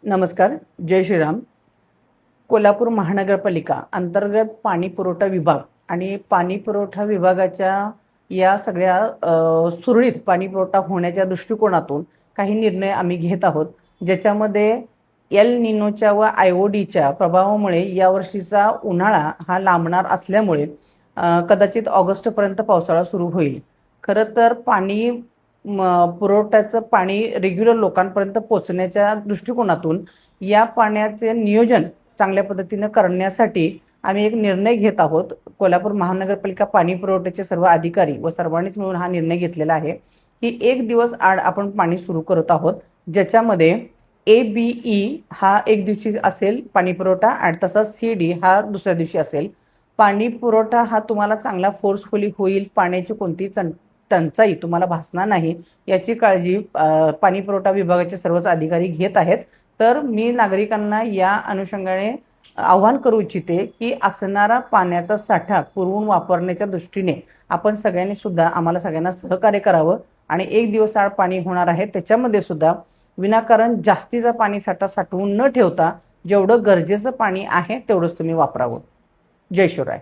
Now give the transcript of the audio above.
नमस्कार. जय श्रीराम. कोल्हापूर महानगरपालिका अंतर्गत पाणी पुरवठा विभाग आणि पाणी पुरवठा विभागाच्या या सगळ्या सुरळीत पाणी पुरवठा होण्याच्या दृष्टिकोनातून काही निर्णय आम्ही घेत आहोत, ज्याच्यामध्ये एल निनोच्या व आयओडीच्या प्रभावामुळे यावर्षीचा उन्हाळा हा लांबणार असल्यामुळे कदाचित ऑगस्टपर्यंत पावसाळा सुरू होईल. खरं तर पाणी पुरवठ्याचं पाणी रेग्युलर लोकांपर्यंत पोहोचण्याच्या दृष्टिकोनातून या पाण्याचे नियोजन चांगल्या पद्धतीने करण्यासाठी आम्ही एक निर्णय घेत आहोत. कोल्हापूर महानगरपालिका पाणी पुरवठ्याचे सर्व अधिकारी व सर्वांनीच मिळून हा निर्णय घेतलेला आहे की 1 दिवस आड आपण पाणी सुरू करत आहोत, ज्याच्यामध्ये ABE हा 1 दिवशी असेल पाणी पुरवठा आणि तसंच CD हा दुसऱ्या दिवशी असेल. पाणी पुरवठा हा तुम्हाला चांगला फोर्सफुली होईल, पाण्याची कोणती टंचाई तुम्हाला भासणार नाही याची काळजी पाणी पुरवठा विभागाचे सर्वच अधिकारी घेत आहेत. तर मी नागरिकांना या अनुषंगाने आवाहन करू इच्छिते की असणारा पाण्याचा साठा पुरवून वापरण्याच्या दृष्टीने आपण सगळ्यांनी सुद्धा आम्हाला सगळ्यांना सहकार्य करावं आणि 1 दिवस आड पाणी होणार आहे त्याच्यामध्ये सुद्धा विनाकारण जास्तीचा पाणी साठा साठवून न ठेवता जेवढं गरजेचं पाणी आहे तेवढंच तुम्ही वापरावं. जय शिवराय.